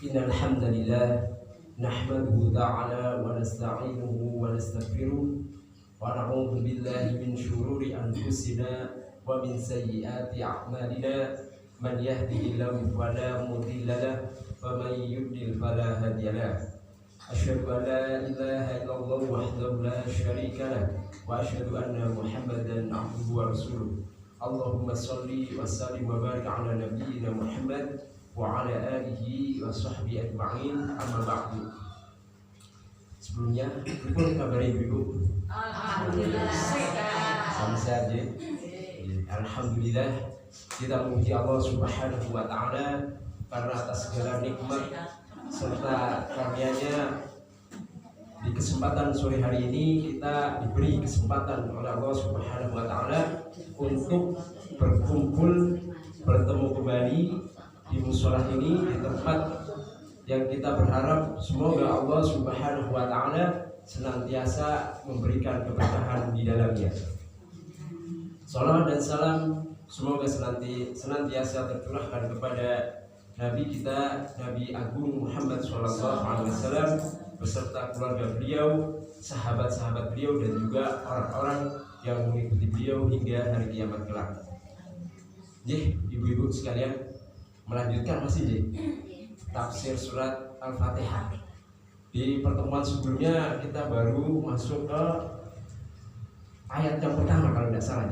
Innal hamdalillah nahmaduhu ta'ala wa nasta'inuhu wa nastaghfiruh wa na'udzu billahi min shururi anfusina wa min sayyiati a'malina man yahdihillahu fala mudilla lahu wa man yudlil fala hadiya lahu. Asyhadu an la ilaha illallah wahdahu la syarika lahu wa asyhadu anna Muhammadan 'abduhu wa rasuluh. Allahumma shalli wa sallim wa barik ala nabiyyina Muhammad wa ala alihi wa sahbihi ajma'in, amma ba'du. Sebelumnya, bagaimana kabar ibu? Alhamdulillah sehat. Sama saja. Alhamdulillah, kita memuji Allah Subhanahu wa taala karena atas segala nikmat serta karunia-Nya. Di kesempatan sore hari ini kita diberi kesempatan oleh Allah Subhanahu wa taala untuk berkumpul, bertemu kembali di mushola ini, di tempat yang kita berharap semoga Allah Subhanahu wa taala senantiasa memberikan keberkahan di dalamnya. Salawat dan salam semoga senantiasa tercurahkan kepada Nabi kita, Nabi Agung Muhammad SAW beserta keluarga beliau, sahabat-sahabat beliau, dan juga orang-orang yang mengikuti beliau hingga hari kiamat kelak. Ibu-ibu sekalian, melanjutkan masih tafsir surat Al-Fatihah. Di pertemuan sebelumnya kita baru masuk ke ayat yang pertama kalau tidak salah,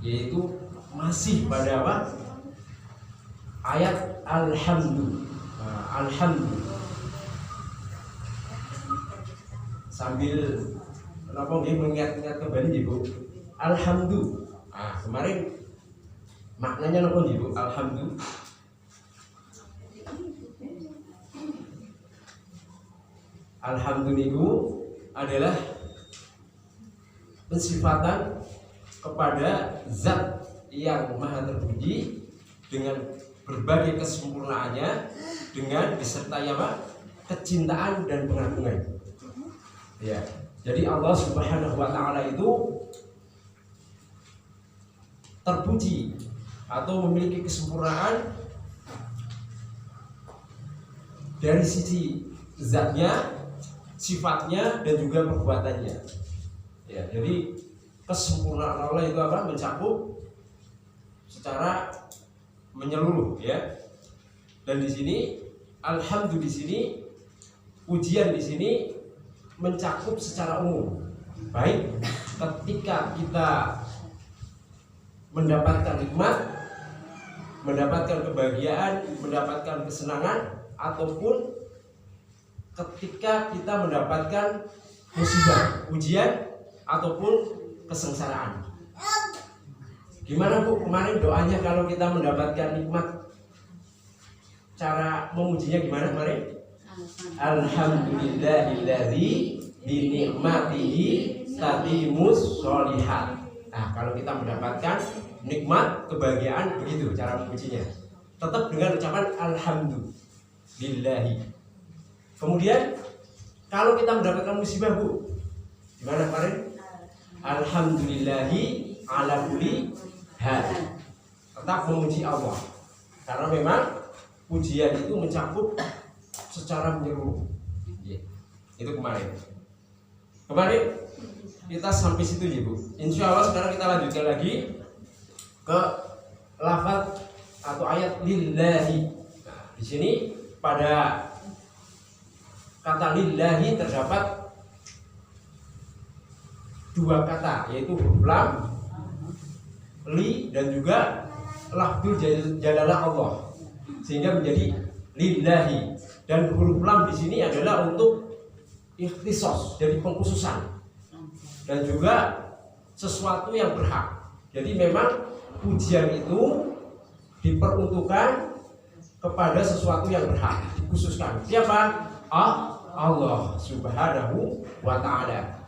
yaitu masih pada apa? Ayat Alhamdulillah. Alhamdulillah. Sambil mengingat-ingat kembali ibu. Alhamdulillah. Kemarin maknanya apa ibu? Alhamdulillah. Alhamdulillah adalah pensifatan kepada zat yang maha terpuji dengan berbagai kesempurnaannya, dengan disertai apa? Kecintaan dan pengagungan. Ya. Jadi Allah Subhanahu wa taala itu terpuji atau memiliki kesempurnaan dari sisi zatnya, sifatnya, dan juga perbuatannya. Ya, jadi kesempurnaan Allah itu apa? Mencakup secara menyeluruh, ya. Dan di sini alhamdulillah, di sini pujian di sini mencakup secara umum. Baik ketika kita mendapatkan nikmat, mendapatkan kebahagiaan, mendapatkan kesenangan, ataupun ketika kita mendapatkan musibah, ujian, ataupun kesengsaraan. Gimana Bu kemarin doanya kalau kita mendapatkan nikmat? Cara memujinya gimana kemarin? Alhamdulillahilladzi bi ni'matihi tatimmus sholihat. Nah, kalau kita mendapatkan nikmat, kebahagiaan, begitu cara memujinya. Tetap dengan ucapan alhamdulillahi. Kemudian kalau kita mendapatkan musibah Bu, gimana kemarin? Alhamdulillahi ala kulli hal. Tetap memuji Allah, karena memang pujian itu mencakup secara menyeluruh. Itu kemarin kita sampai situ ya Bu. Insya Allah sekarang kita lanjutkan lagi ke lafaz atau ayat lillahi. Nah, di sini pada kata lillahi terdapat dua kata, yaitu huruf lam, li, dan juga lafzul jalalah Allah, sehingga menjadi lillahi. Dan huruf lam di sini adalah untuk ikhtisos, jadi pengkhususan, dan juga sesuatu yang berhak. Jadi memang pujian itu diperuntukkan kepada sesuatu yang berhak, dikhususkan. Siapa? Allah Subhanahu wa ta'ala.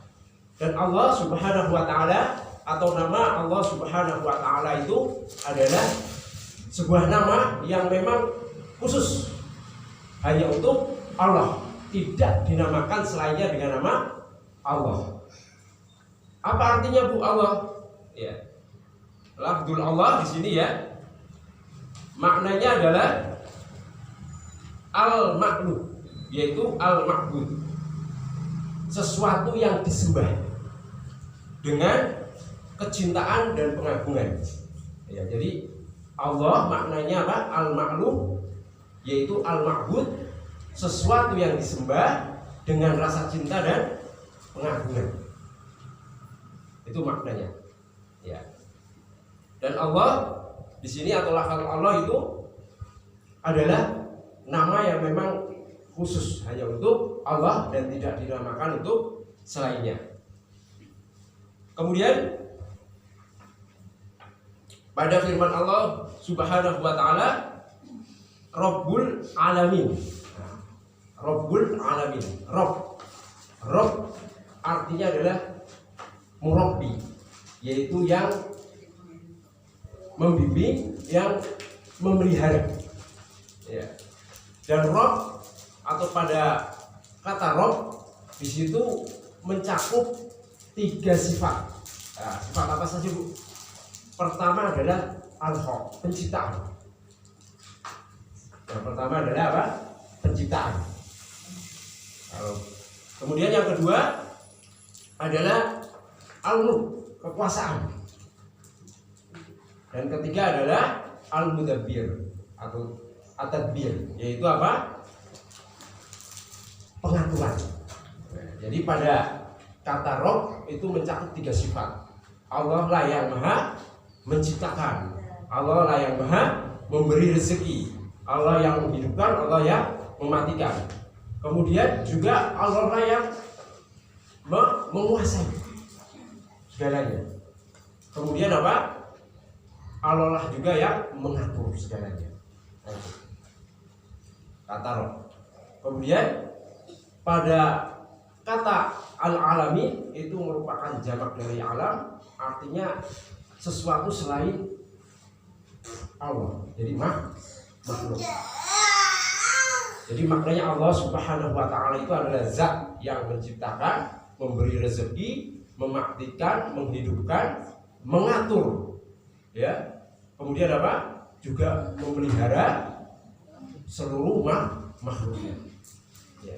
Dan Allah Subhanahu wa ta'ala atau nama Allah Subhanahu wa ta'ala itu adalah sebuah nama yang memang khusus hanya untuk Allah, tidak dinamakan selainnya dengan nama Allah. Apa artinya Bu Allah? Ya. Lafzul Allah di sini ya maknanya adalah al-ma'luh, yaitu al-ma'bud, sesuatu yang disembah dengan kecintaan dan pengagungan. Ya, jadi Allah maknanya apa? Al-ma'luh, yaitu al-ma'bud, sesuatu yang disembah dengan rasa cinta dan pengagungan. Itu maknanya. Ya. Dan Allah di sini atau lafaz Allah itu adalah nama yang memang khusus hanya untuk Allah dan tidak dinamakan untuk selainnya. Kemudian pada firman Allah Subhanahu wa taala, Rabbul Alamin. Rabbul Alamin. Rabb artinya adalah murabbi, yaitu yang membimbing, yang memelihara. Ya. Dan Rabb atau pada kata Rabb di situ mencakup 3 sifat. Nah, sifat apa saja, Bu? Pertama adalah al-khalq, penciptaan. Yang pertama adalah apa? Penciptaan. Kemudian yang kedua adalah al-mulk, kekuasaan. Dan ketiga adalah al-mudabbir atau at-tadbir, yaitu apa? Pengaturan. Jadi pada kata Rabb itu mencakup 3 sifat. Allah lah yang maha menciptakan, Allah lah yang maha memberi rezeki, Allah yang menghidupkan, Allah yang mematikan. Kemudian juga Allah lah yang menguasai segalanya. Kemudian apa? Allah lah juga yang mengatur segalanya. Kata Rabb. Kemudian pada kata al-alamin itu merupakan jamak dari alam, artinya sesuatu selain Allah. Jadi makhluk. Jadi maknanya Allah Subhanahu wa taala itu adalah zat yang menciptakan, memberi rezeki, mematikan, menghidupkan, mengatur. Ya. Kemudian apa? Juga memelihara seluruh makhluknya. Ya.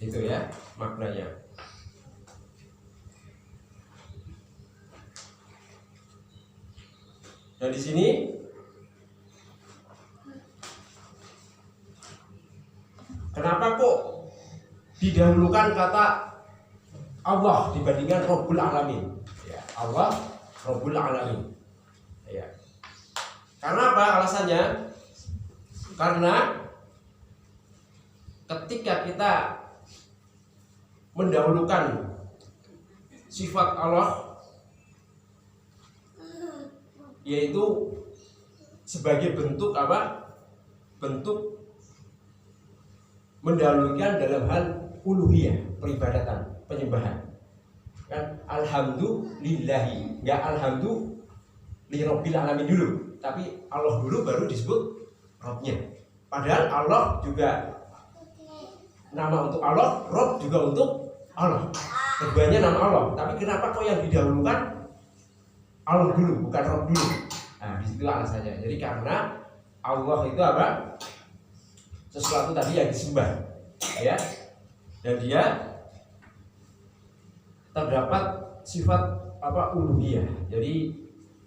Itu ya maknanya. Nah di sini kenapa kok didahulukan kata Allah dibandingkan Rabbul Alamin? Ya, Allah Rabbul Alamin. Ya. Karena apa alasannya? Karena ketika kita mendahulukan sifat Allah, yaitu sebagai bentuk apa? Bentuk mendahulukan dalam hal uluhiyah, peribadatan, penyembahan. Kan alhamdulillahi, enggak alhamdulillahirabbil alamin dulu, tapi Allah dulu baru disebut Rabbnya. Padahal Allah juga nama untuk Allah, Rabb juga untuk Allah. Keduanya nama Allah, tapi kenapa kok yang didahulukan Allah dulu, bukan Rabb dulu? Nah, di situ alasannya. Jadi karena Allah itu apa? Sesuatu tadi yang disembah, ya. Dan dia terdapat sifat apa? Uluhiyah. Jadi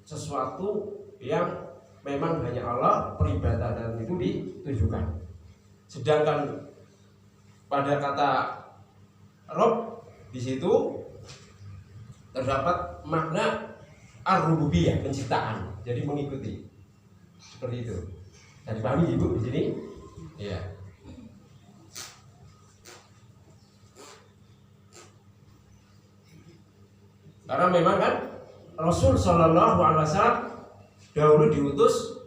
sesuatu yang memang hanya Allah, peribadatan itu ditujukan. Sedangkan pada kata Rabb di situ terdapat makna ar-rububiyah, penciptaan. Jadi mengikuti. Seperti itu. Nah, dipahami Ibu di sini? Ya. Karena memang kan Rasul Shallallahu Alaihi Wasallam dahulu diutus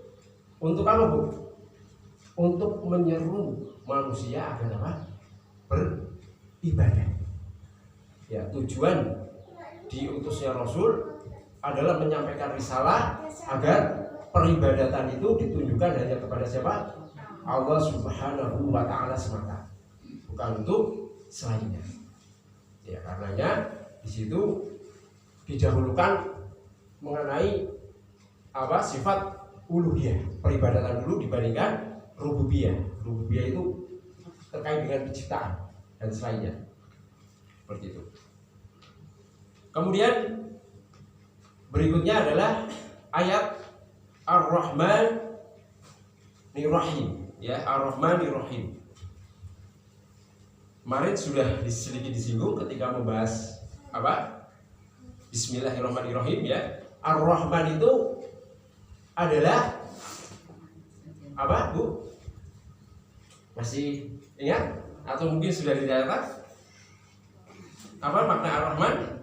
untuk apa, Bu? Untuk menyeru manusia agar apa? Beribadah. Ya, tujuan diutusnya Rasul adalah menyampaikan risalah agar peribadatan itu ditunjukkan hanya kepada siapa? Allah Subhanahu wa taala semata. Bukan untuk selainnya. Ya, karenanya di situ didahulukan mengenai apa? Sifat uluhiyah, peribadatan dulu dibandingkan rububiyah. Rububiyah itu terkait dengan penciptaan dan selainnya. Seperti itu. Kemudian berikutnya adalah ayat Ar-Rahman-Ar-Rahim, ya, Ar-Rahman-Ar-Rahim. Kemarin sudah sedikit disinggung ketika membahas apa? Bismillahirrahmanirrahim, ya. Ar-Rahman itu adalah apa, Bu? Masih ingat? Atau mungkin sudah dicatat? Apa makna Ar-Rahman?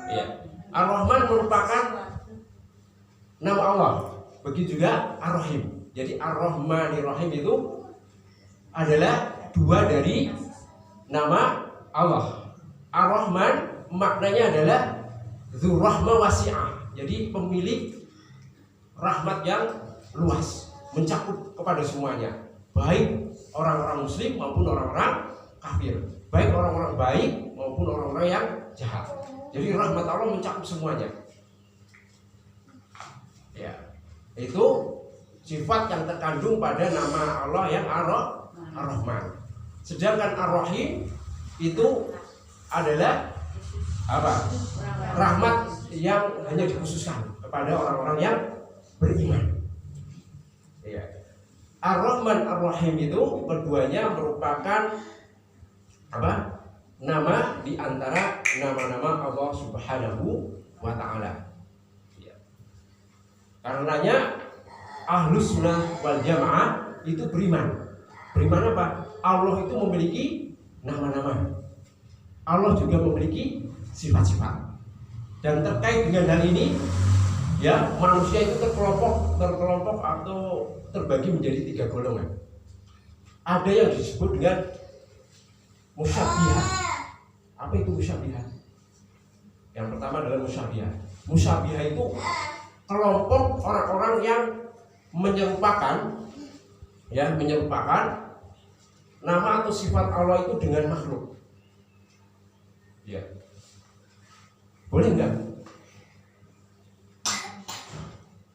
Ya. Ar-Rahman merupakan nama Allah. Begitu juga Ar-Rahim. Jadi Ar-Rahmanir-Rahim itu adalah dua dari nama Allah. Ar-Rahman maknanya adalah dzurrahma wasi'ah. Jadi pemilik rahmat yang luas, mencakup kepada semuanya, baik orang-orang muslim maupun orang-orang kafir, baik orang-orang baik maupun orang-orang yang jahat. Jadi rahmat Allah mencakup semuanya. Ya, itu sifat yang terkandung pada nama Allah yang Ar-Rahman. Sedangkan Ar-Rahim itu adalah apa? Rahmat yang hanya dikhususkan kepada orang-orang yang beriman. Ya. Ar-Rahman Ar-Rahim itu keduanya merupakan apa? Nama di antara nama-nama Allah Subhanahu wa taala. Ya. Karenanya Ahlus Sunnah wal Jamaah itu beriman. Beriman apa? Allah itu memiliki nama-nama. Allah juga memiliki sifat-sifat. Dan terkait dengan hal ini, ya, manusia itu terkelompok atau terbagi menjadi 3 golongan. Ada yang disebut dengan musyabbihah. Apa itu musyabbihah? Yang pertama adalah musyabbihah. Musyabbihah itu kelompok orang-orang yang menyerupakan, ya, menyerupakan nama atau sifat Allah itu dengan makhluk. Ya. Boleh enggak?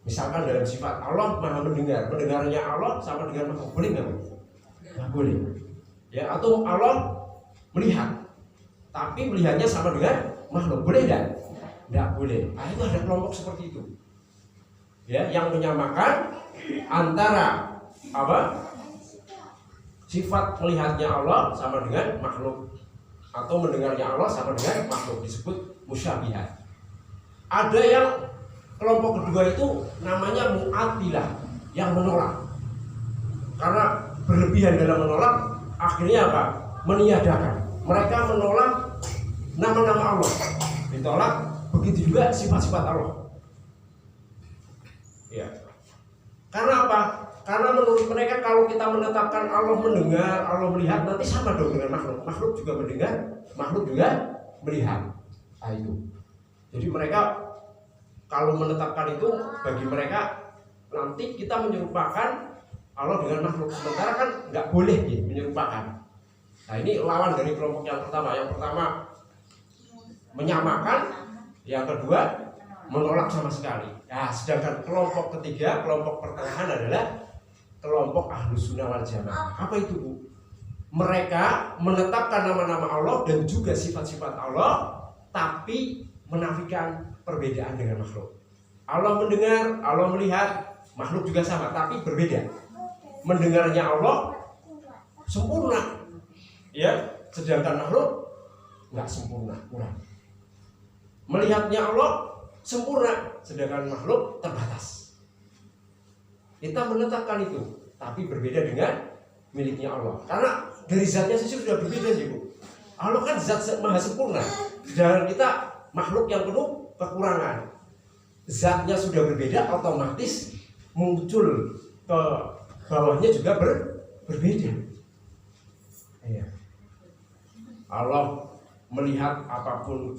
Misalkan dalam sifat Allah maha mendengar, mendengarnya Allah sama dengan makhluk, boleh enggak? Enggak boleh. Ya, atau Allah melihat, tapi melihatnya sama dengan makhluk, boleh enggak? Enggak boleh. Nah, itu ada kelompok seperti itu. Ya, yang menyamakan antara apa? Sifat melihatnya Allah sama dengan makhluk, atau mendengarnya Allah sama dengan makhluk, disebut musyabbihah. Ada yang kelompok kedua itu namanya mu'attilah, yang menolak. Karena berlebihan dalam menolak, akhirnya apa? Meniadakan. Mereka menolak nama-nama Allah, ditolak, begitu juga sifat-sifat Allah. Ya. Karena apa? Karena menurut mereka kalau kita menetapkan Allah mendengar, Allah melihat, nanti sama dong dengan makhluk. Makhluk juga mendengar, makhluk juga melihat. Nah, itu. Jadi mereka kalau menetapkan itu, bagi mereka nanti kita menyerupakan Allah dengan makhluk. Sementara kan nggak boleh ya, menyerupakan. Nah, ini lawan dari kelompok yang pertama. Yang pertama menyamakan, yang kedua menolak sama sekali. Nah, sedangkan kelompok ketiga, kelompok pertengahan adalah kelompok Ahlus Sunnah wal Jamaah. Apa itu, Bu? Mereka menetapkan nama-nama Allah dan juga sifat-sifat Allah, tapi menafikan perbedaan dengan makhluk. Allah mendengar, Allah melihat, makhluk juga sama, tapi berbeda. Mendengarnya Allah sempurna, ya, sedangkan makhluk nggak sempurna, kurang. Melihatnya Allah sempurna, sedangkan makhluk terbatas. Kita menetapkan itu, tapi berbeda dengan miliknya Allah. Karena dari zatnya sih sudah berbeda, Bu. Allah kan zat maha sempurna, sedangkan kita makhluk yang penuh kekurangan. Zatnya sudah berbeda, otomatis muncul ke bawahnya juga berbeda. Ya. Allah melihat apapun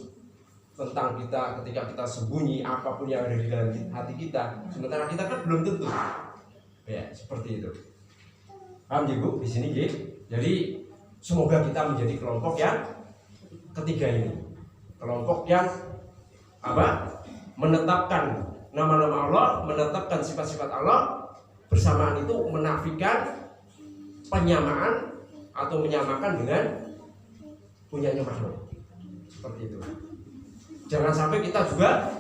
tentang kita ketika kita sembunyi, apapun yang ada di dalam hati kita, sementara kita kan belum tentu. Ya, seperti itu. Paham ya, Bu? Di sini, ya. Jadi semoga kita menjadi kelompok yang ketiga ini. Kelompok yang apa? Menetapkan nama-nama Allah, menetapkan sifat-sifat Allah, bersamaan itu menafikan penyamaan atau menyamakan dengan punyanya makhluk. Seperti itu. Jangan sampai kita juga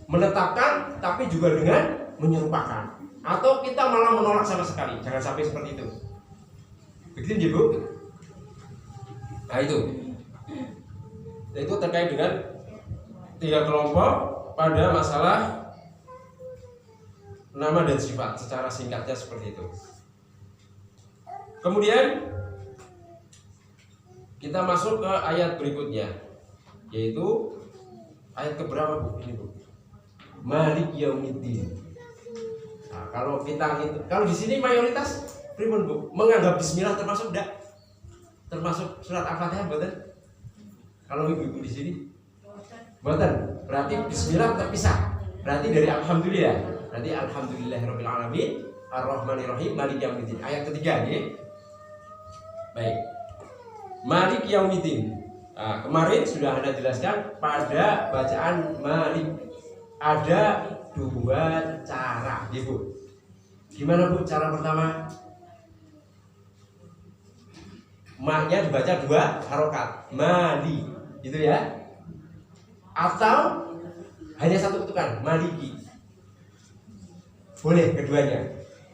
menetapkan tapi juga dengan menyerupakan, atau kita malah menolak sama sekali. Jangan sampai seperti itu. Begitu Bu. Nah itu terkait dengan 3 kelompok pada masalah nama dan sifat. Secara singkatnya seperti itu. Kemudian kita masuk ke ayat berikutnya, yaitu ayat keberapa Bu? Ini Bu. Malik Yaumiddin. Nah, kalau di sini mayoritas pripun Bu? Menganggap bismillah termasuk enggak? Termasuk surat Al-Fatihah mboten? Kalau ibu-ibu di sini? Mboten. Berarti bismillah terpisah. Berarti dari alhamdulillah. Berarti alhamdulillahirabbil alamin, arrahmanirrahim, maliki yaumiddin. Ayat ketiga nggih. Baik. Malik Yaumiddin. Nah, kemarin sudah Anda jelaskan pada bacaan Malik ada 2 cara, Ibu. Gimana Bu cara pertama? Ma-nya dibaca 2 harokat, Mali, gitu ya. Atau hanya 1 ketukan, Maliki. Boleh keduanya.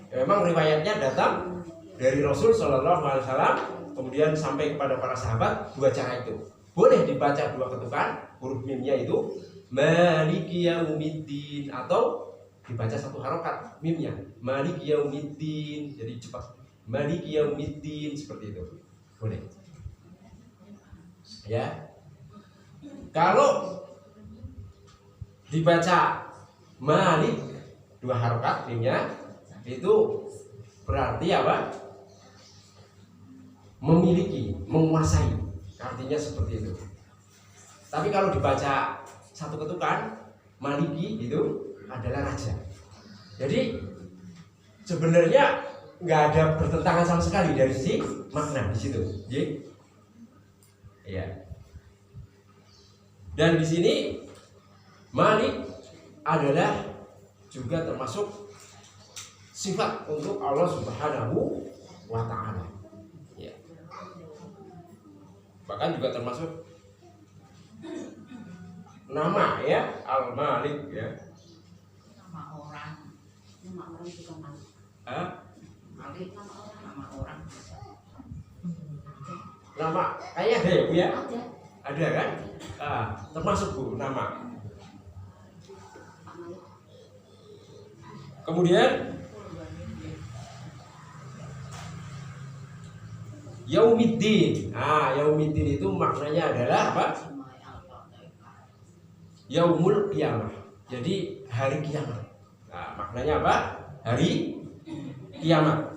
Memang riwayatnya datang dari Rasul Shallallahu Alaihi Wasallam, kemudian sampai kepada para sahabat 2 cara itu. Boleh dibaca 2 ketukan, huruf mimnya itu Maliki Yaumiddin, atau dibaca 1 harokat mimnya Maliki Yaumiddin, jadi cepat Maliki Yaumiddin, seperti itu. Boleh. Ya. Kalau dibaca Malik 2 harokat mimnya, itu berarti apa? Memiliki, menguasai. Artinya seperti itu. Tapi kalau dibaca 1 ketukan, Maliki itu adalah raja. Jadi sebenarnya nggak ada bertentangan sama sekali dari sisi makna di situ. Ya. Dan di sini Malik adalah juga termasuk sifat untuk Allah Subhanahu wa Ta'ala. Ya. Bahkan juga termasuk nama ya, Al-Malik ya. Nama orang juga Malik. Malik nama orang. Nama kayak ada ya Bu ya? Ada. Ada kan? Termasuk Bu nama. Kemudian Yaumiddin. Yaumiddin itu maknanya adalah apa? Yaumul Qiyamah. Jadi hari kiamat. Maknanya apa? Hari kiamat.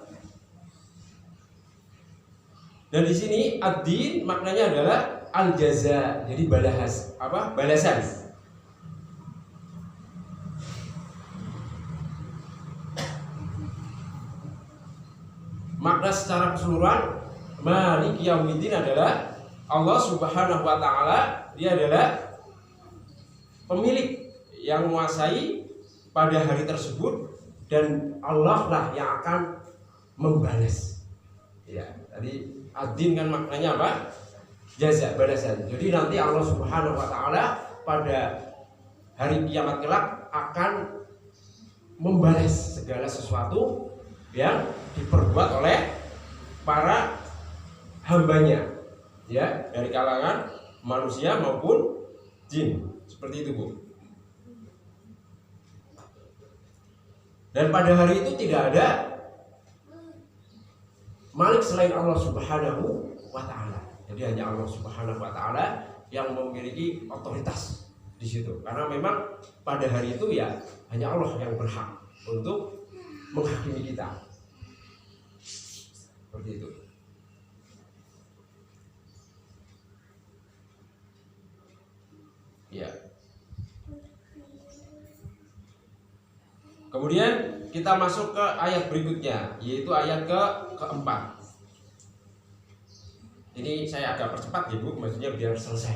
Dan di sini ad-din maknanya adalah al-jaza. Jadi balasan. Makna secara keseluruhan Malik Yaumiddin adalah Allah Subhanahu wa Ta'ala, dia adalah pemilik yang menguasai pada hari tersebut, dan Allah lah yang akan membalas. Ya, tadi ad-din kan maknanya apa? Jaza, balasan. Jadi nanti Allah Subhanahu wa Ta'ala pada hari kiamat kelak akan membalas segala sesuatu yang diperbuat oleh para hambanya, ya, dari kalangan manusia maupun jin. Seperti itu Bu. Dan pada hari itu tidak ada Malik selain Allah Subhanahu wa Ta'ala. Jadi hanya Allah Subhanahu wa Ta'ala yang memiliki otoritas di situ. Karena memang pada hari itu ya hanya Allah yang berhak untuk menghakimi kita. Seperti itu. Ya. Kemudian kita masuk ke ayat berikutnya, yaitu ayat keempat. Ini saya agak percepat ya Bu, maksudnya biar selesai.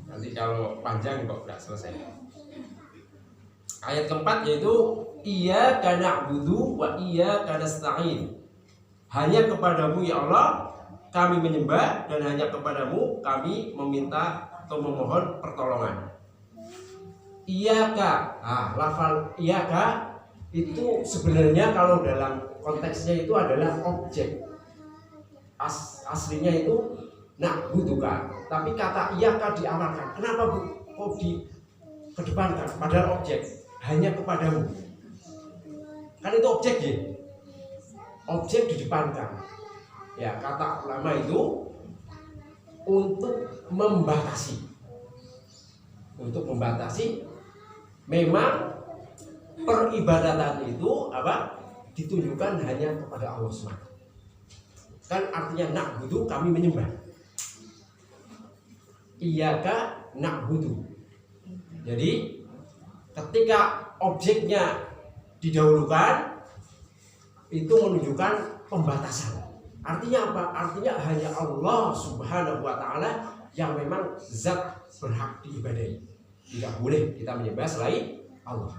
Nanti kalau panjang kok nggak selesai. Ayat keempat yaitu iyyaka na'budu wa iyyaka nasta'in. Hanya kepadamu ya Allah kami menyembah dan hanya kepadamu kami meminta atau memohon pertolongan. Iyyaka, lafal iyyaka itu sebenarnya kalau dalam konteksnya itu adalah objek. Aslinya itu na'buduka, tapi kata iyyaka diamalkan. Kenapa Bu? Kok dikedepankan? Padahal objek hanya kepadamu. Kan itu objek ya. Objek didepankan. Ya, kata ulama itu untuk membatasi. Untuk membatasi memang peribadatan itu ditunjukkan hanya kepada Allah SWT. Kan artinya na'budu kami menyembah. Iyyaka na'budu. Jadi ketika objeknya didahulukan itu menunjukkan pembatasan. Artinya apa? Artinya hanya Allah Subhanahu wa taala yang memang zat berhak diibadahi. Tidak boleh kita menyembah selain Allah.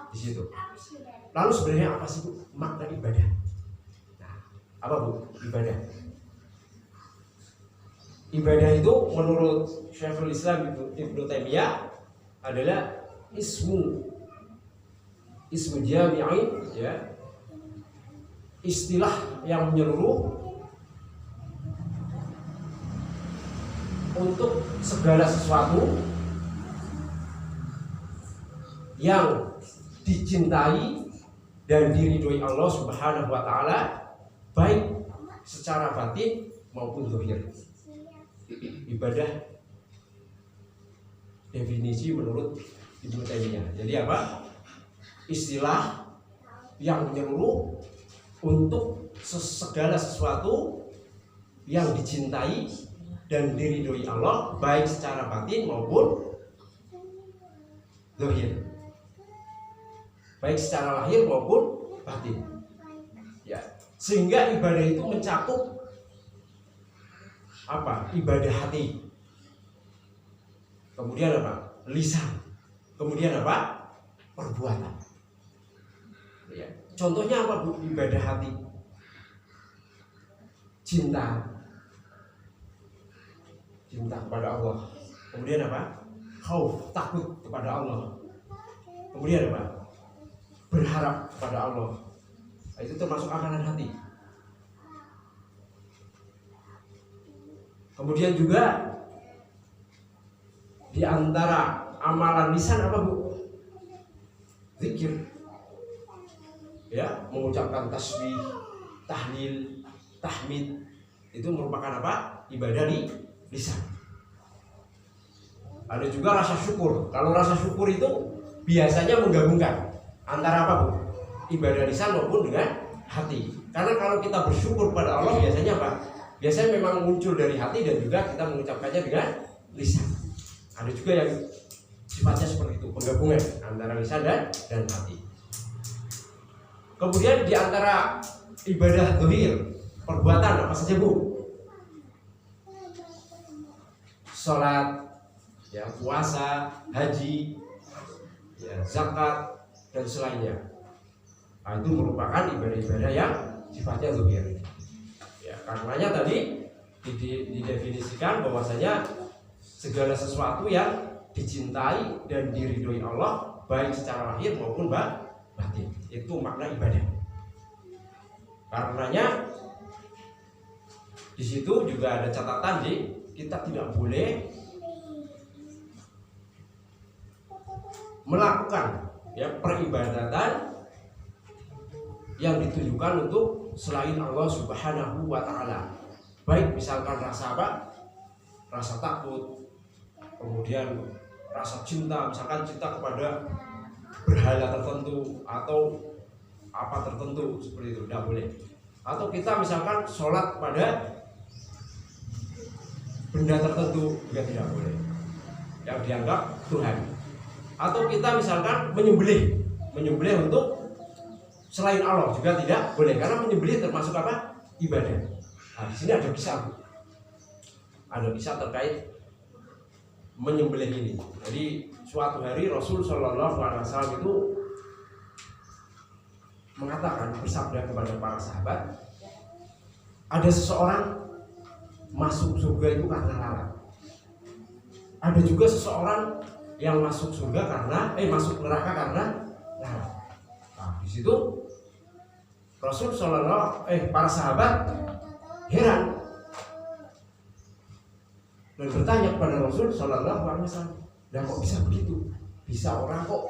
Di situ. Lalu sebenarnya apa sih Bu makna ibadah? Nah, apa Bu ibadah? Ibadah itu menurut Syekhul Islam Ibnu Taimiyah adalah ismu jami'in, ya, istilah yang menyeluruh untuk segala sesuatu yang dicintai dan diridhoi Allah Subhanahu wa taala baik secara batin maupun zahir. Ibadah definisi menurut Ibnu Taimiyah. Jadi apa? Istilah yang menyeluruh untuk segala sesuatu yang dicintai dan diridhoi Allah baik secara batin maupun zahir. Baik secara lahir maupun batin. Ya, sehingga ibadah itu mencakup apa? Ibadah hati. Kemudian apa? Lisan. Kemudian apa? Perbuatan. Ya. Contohnya apa Bu? Ibadah hati. Cinta kepada Allah. Kemudian apa? Khauf, takut kepada Allah. Kemudian apa? Berharap kepada Allah. Itu termasuk amalan hati. Kemudian juga di antara amalan lisan apa Bu? Zikir. Ya, mengucapkan tasbih, tahlil, tahmid itu merupakan apa? Ibadah di lisan. Ada juga rasa syukur. Kalau rasa syukur itu biasanya menggabungkan antara apa Bu? Ibadah lisan maupun dengan hati. Karena kalau kita bersyukur pada Allah biasanya apa? Biasanya memang muncul dari hati dan juga kita mengucapkannya dengan lisan. Ada juga yang sifatnya seperti itu, penggabungan antara lisan dan hati. Kemudian di antara ibadah zahir, perbuatan apa saja Bu? Salat, ya, puasa, haji, ya, zakat dan selainnya. Nah, itu merupakan ibadah-ibadah yang sifatnya zahir. Ya, karenanya tadi didefinisikan bahwasanya segala sesuatu yang dicintai dan diridhoi Allah baik secara lahir maupun batin, itu makna ibadah. Karenanya di situ juga ada catatan kita tidak boleh melakukan ya peribadatan yang ditujukan untuk selain Allah Subhanahu wa taala. Baik misalkan rasa apa? Rasa takut, kemudian rasa cinta, misalkan cinta kepada berhala tertentu atau apa tertentu seperti itu, tidak boleh. Atau kita misalkan sholat pada benda tertentu juga tidak boleh yang dianggap Tuhan. Atau kita misalkan menyembelih untuk selain Allah juga tidak boleh, karena menyembelih termasuk apa? Ibadah. Nah, di sini ada kisah terkait menyembelih ini. Jadi suatu hari Rasul Shallallahu Alaihi Wasallam itu mengatakan, bersabda kepada para sahabat, ada seseorang masuk surga itu karena lalat. Ada juga seseorang yang masuk surga masuk neraka karena lalat. Nah, di situ Rasul para sahabat heran dan bertanya kepada Rasul Shallallahu Alaihi Wasallam, dan kok bisa begitu? Bisa orang kok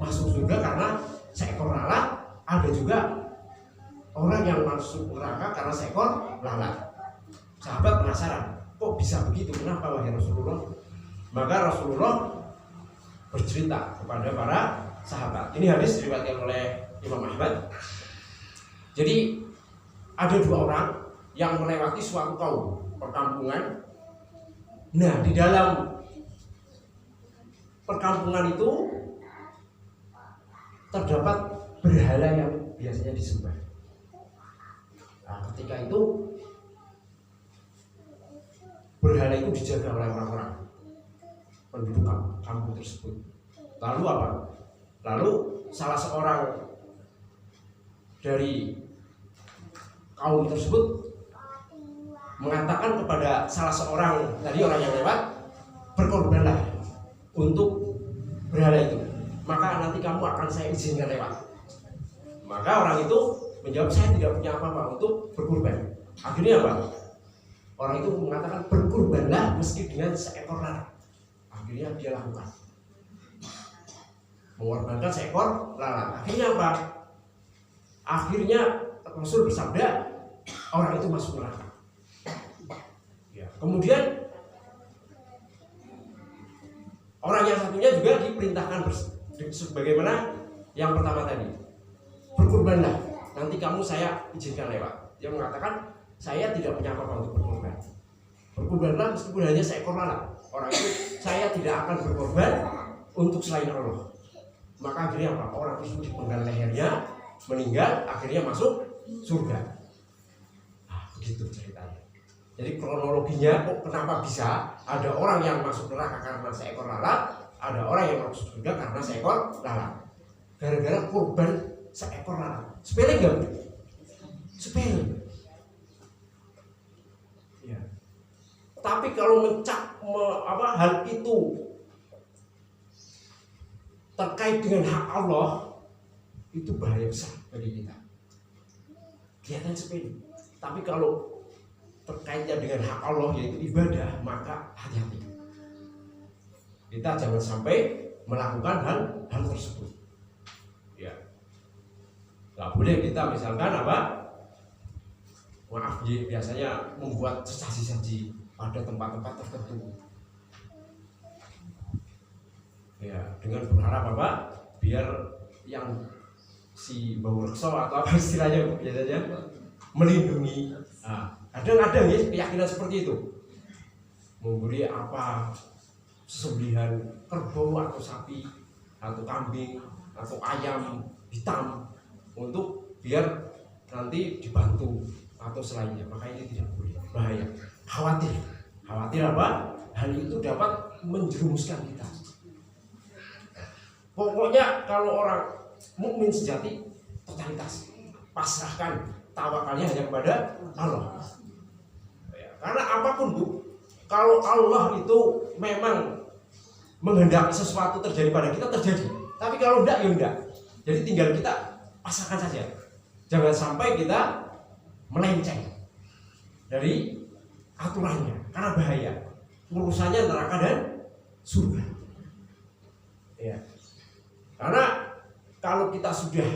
masuk surga karena seekor lalat? Ada juga orang yang masuk neraka karena seekor lalat. Sahabat penasaran, kok bisa begitu? Kenapa wahai Rasulullah? Maka Rasulullah bercerita kepada para sahabat. Ini hadis diriwayatkan oleh Imam Ahmad. Jadi ada dua orang yang melewati suatu kaum perkampungan. Nah, di dalam perkampungan itu terdapat berhala yang biasanya disembah. Nah, ketika itu berhala itu dijaga oleh orang-orang penduduk kampung tersebut. Lalu apa? Lalu salah seorang dari kaum tersebut mengatakan kepada salah seorang dari orang yang lewat, berkorbanlah untuk berhala itu, maka nanti kamu akan saya izinkan lewat. Maka orang itu menjawab, saya tidak punya apa-apa untuk berkorban. Akhirnya apa? Orang itu mengatakan, berkorbanlah meski dengan seekor lalat. Akhirnya dia lakukan, mengorbankan seekor lalat. Akhirnya apa? Akhirnya Rasul bersabda, orang itu masuk neraka. Ya. Kemudian orang yang satunya juga diperintahkan sebagaimana yang pertama tadi, berkorbanlah, nanti kamu saya izinkan lewat. Dia mengatakan, saya tidak punya apa-apa untuk berkorban. Berkorbanlah meskipun hanya seekor lalat. Orang itu, saya tidak akan berkorban untuk selain Allah. Maka akhirnya apa? Orang itu dipenggal lehernya, meninggal, akhirnya masuk surga. Nah, begitu ceritanya. Jadi kronologinya kok kenapa bisa ada orang yang masuk neraka karena seekor lalat, ada orang yang masuk surga karena seekor lalat. Gara-gara korban seekor lalat. Sepele enggak? Sepele. Ya. Tapi kalau hal itu terkait dengan hak Allah, itu bahaya besar bagi kita. Kelihatan sepele. Tapi kalau terkaitnya dengan hak Allah, yaitu ibadah, maka hati-hati. Kita jangan sampai melakukan hal tersebut. Ya, nggak boleh kita misalkan biasanya membuat sesaji-saji pada tempat-tempat tertentu. Ya, dengan berharap biar yang si bau rekso atau apa istilahnya biasanya melindungi. Nah, kadang-kadang ya keyakinan seperti itu, memberi sesembelihan kerbau atau sapi atau kambing atau ayam hitam untuk biar nanti dibantu atau selainnya. Maka ini tidak boleh, bahaya. Khawatir hal itu dapat menjerumuskan kita. Pokoknya kalau orang mukmin sejati, totalitas, pasrahkan, tawakalnya hanya kepada Allah. Karena apapun Bu, kalau Allah itu memang menghendaki sesuatu terjadi pada kita, terjadi. Tapi kalau enggak, ya enggak. Jadi tinggal kita pasrahkan saja. Jangan sampai kita melenceng dari aturannya, karena bahaya. Urusannya neraka dan surga. Ya. Karena kalau kita sudah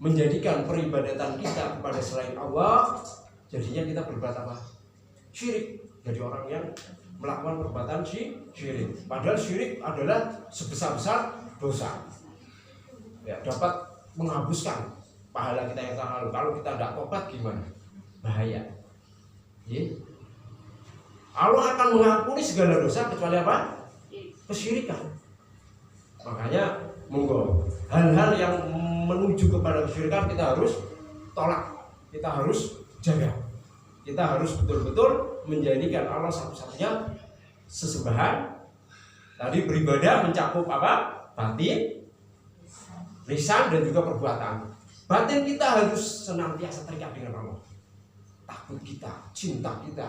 menjadikan peribadatan kita kepada selain Allah, jadinya kita berbuat syirik. Jadi orang yang melakukan perbuatan syirik. Padahal syirik adalah sebesar-besar dosa. Ya, dapat menghapuskan pahala kita yang telah lalu. Kalau kita tidak tobat gimana? Bahaya. Ya. Allah akan mengampuni segala dosa kecuali kesyirikan. Makanya monggo, hal-hal yang menuju kepada kesyirikan kita harus tolak, kita harus jaga. Kita harus betul-betul menjadikan Allah satu-satunya sesembahan Tadi beribadah mencakup apa? Batin, lisan dan juga perbuatan. Batin kita harus senantiasa terikat dengan Allah. Takut kita, cinta kita,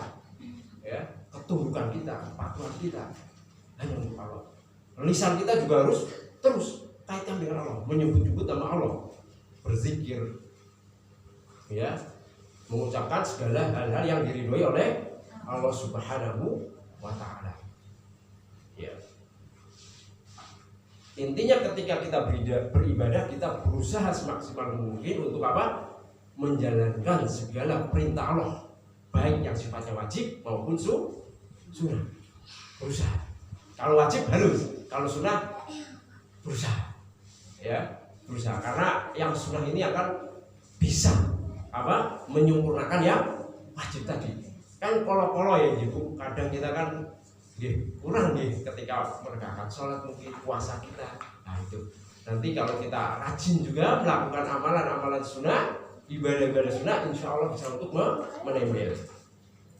ya, ketundukan kita, kepatuhan kita hanya untuk Allah. Lisan kita juga harus terus kaitkan dengan Allah, menyebut-nyebut nama Allah, berzikir, ya, mengucapkan segala hal-hal yang diridhoi oleh Allah Subhanahu wa Ta'ala. Ya. Intinya ketika kita beribadah, kita berusaha semaksimal mungkin untuk apa? Menjalankan segala perintah Allah, baik yang sifatnya wajib maupun sunnah. Berusaha. Kalau wajib harus, kalau sunnah berusaha. Ya, berusaha, karena yang sunnah ini akan bisa apa? Menyempurnakan yang wajib tadi. Kan kolo-kolo ya Ibu, kadang kita kan kurang nih ketika menegakkan sholat, mungkin puasa kita. Nah itu nanti kalau kita rajin juga melakukan amalan-amalan sunnah, ibadah-ibadah sunnah, insya Allah bisa untuk menempel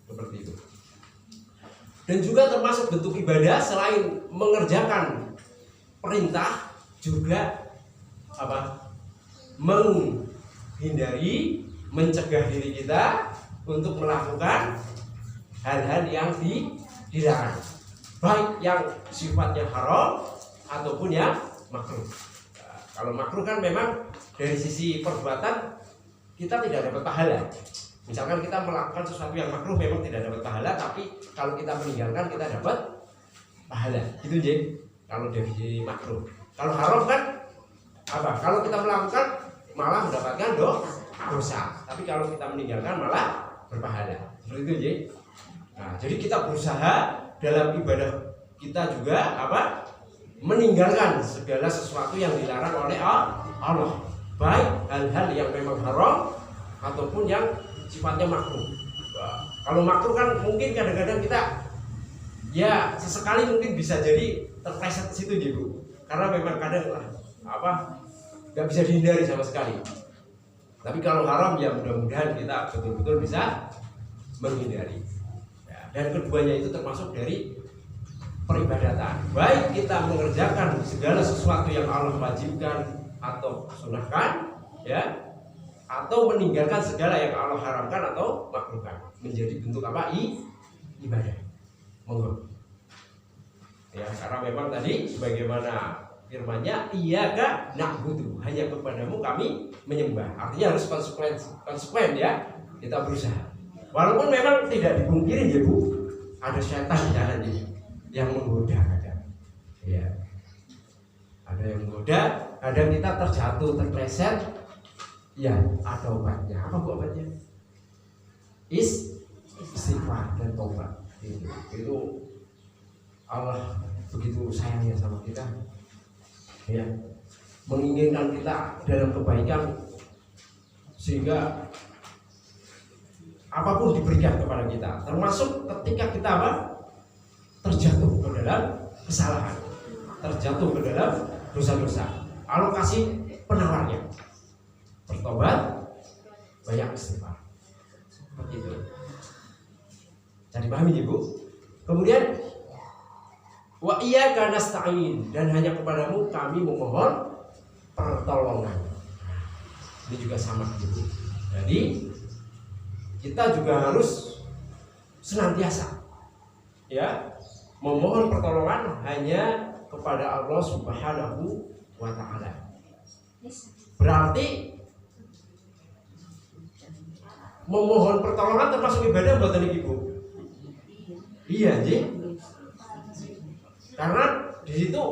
seperti itu. Dan juga termasuk bentuk ibadah selain mengerjakan perintah, juga apa? Menghindari, mencegah diri kita untuk melakukan hal-hal yang dilarang, baik yang sifatnya haram ataupun yang makruh. Nah, kalau makruh kan memang dari sisi perbuatan kita tidak dapat pahala. Misalkan kita melakukan sesuatu yang makruh memang tidak dapat pahala, tapi kalau kita meninggalkan kita dapat pahala. Gitu Jeng. Kalau dari sisi makruh. Kalau haram kan apa? Kalau kita melakukan malah mendapatkan dosa. Tapi kalau kita meninggalkan malah berpahala. Seperti itu Jeng. Nah, jadi kita berusaha dalam ibadah kita juga apa? Meninggalkan segala sesuatu yang dilarang oleh Allah, baik hal-hal yang memang haram ataupun yang sifatnya makruh. Nah, kalau makruh kan mungkin kadang-kadang kita ya sesekali mungkin bisa jadi terpleset ke situ gitu. Karena memang kadang apa? Nggak bisa dihindari sama sekali. Tapi kalau haram ya mudah-mudahan kita betul-betul bisa menghindari. Dan keduanya itu termasuk dari peribadatan. Baik kita mengerjakan segala sesuatu yang Allah wajibkan atau sunahkan, ya, atau meninggalkan segala yang Allah haramkan atau makruhkan, menjadi bentuk apa? Ibadah. Monggo. Ya, karena memang tadi sebagaimana firman-Nya, iyyaka na'budu, hanya kepadamu kami menyembah. Artinya harus konsekuen ya. Kita berusaha. Walaupun memang tidak dipungkiri ya Bu, ada setan di jalan ini yang menggoda kadang. Ya. Ada yang menggoda, kadang kita terjatuh, terpleset. Ya, ada obatnya. Apa Bu obatnya? Istighfar dan taubat. Itu Allah begitu sayangnya sama kita. Ya. Menginginkan kita dalam kebaikan sehingga apapun diberikan kepada kita, termasuk ketika kita apa? Terjatuh ke dalam kesalahan, terjatuh ke dalam dosa-dosa. Allah kasih penawarnya, bertobat, banyak istighfar. Seperti itu. Jadi pahami Ibu. Kemudian wa iyyaka nasta'in, dan hanya kepadamu kami memohon pertolongan. Ini juga sama Ibu. Jadi kita juga harus senantiasa ya memohon pertolongan hanya kepada Allah Subhanahu wa Ta'ala. Berarti memohon pertolongan termasuk ibadah buat Ibu. Iya, Ji. Karena di situ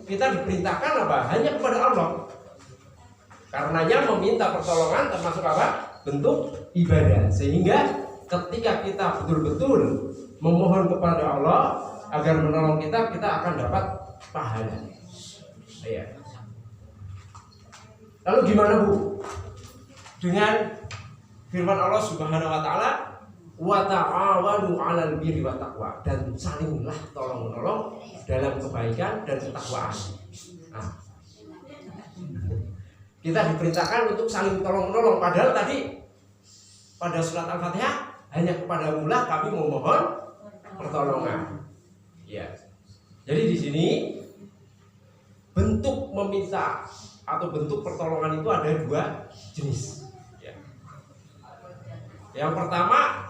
kita diperintahkan apa? Hanya kepada Allah. Karenanya meminta pertolongan termasuk apa? Bentuk ibadah. Sehingga ketika kita betul-betul memohon kepada Allah agar menolong kita, kita akan dapat pahala. Ya. Lalu gimana Bu? Dengan firman Allah Subhanahu wa Ta'ala, wa ta'awanu 'alal birri wat taqwa, dan salinglah tolong menolong dalam kebaikan dan ketakwaan. Nah, kita diperintahkan untuk saling tolong menolong, padahal tadi pada surat Al-Fatihah hanya kepadamu lah kami memohon pertolongan. Ya. Jadi di sini bentuk meminta atau bentuk pertolongan itu ada dua jenis. Ya. Yang pertama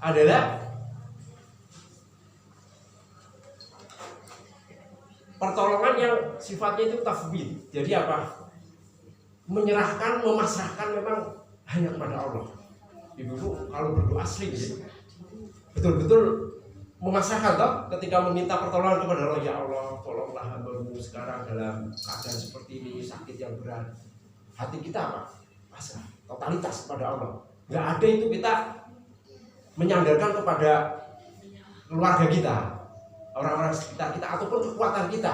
adalah pertolongan yang sifatnya itu tafwid. Jadi apa? Menyerahkan, memasrahkan memang hanya kepada Allah. Ibu kalau berdoa sering gitu, betul-betul memasrahkan toh ketika meminta pertolongan kepada Allah. Ya Allah, tolonglah hambamu sekarang dalam keadaan seperti ini, sakit yang berat. Hati kita apa? Pasrah, totalitas kepada Allah. Nggak ada itu kita menyandarkan kepada keluarga kita, orang-orang sekitar kita, ataupun kekuatan kita.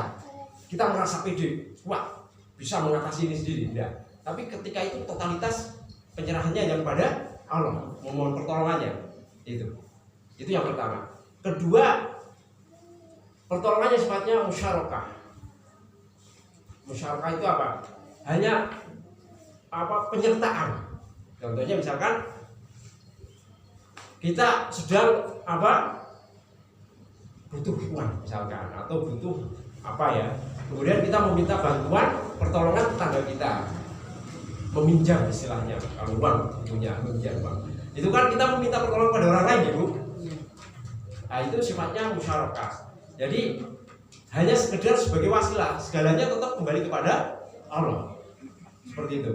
Kita merasa pede, kuat, bisa mengatasi ini sendiri. Tidak. Tapi ketika itu totalitas penyerahannya hanya kepada Allah, memohon pertolongannya. Itu yang pertama. Kedua, pertolongannya sifatnya musyarakah. Musyarakah itu apa? Hanya penyertaan. Contohnya misalkan kita sedang butuh uang misalkan, atau butuh kemudian kita meminta bantuan pertolongan tetangga kita, meminjam istilahnya, kalau uang punya meminjam uang, itu kan kita meminta pertolongan pada orang lain, Ibu. Nah, itu sifatnya musyarakah. Jadi hanya sekedar sebagai wasilah, segalanya tetap kembali kepada Allah. Seperti itu.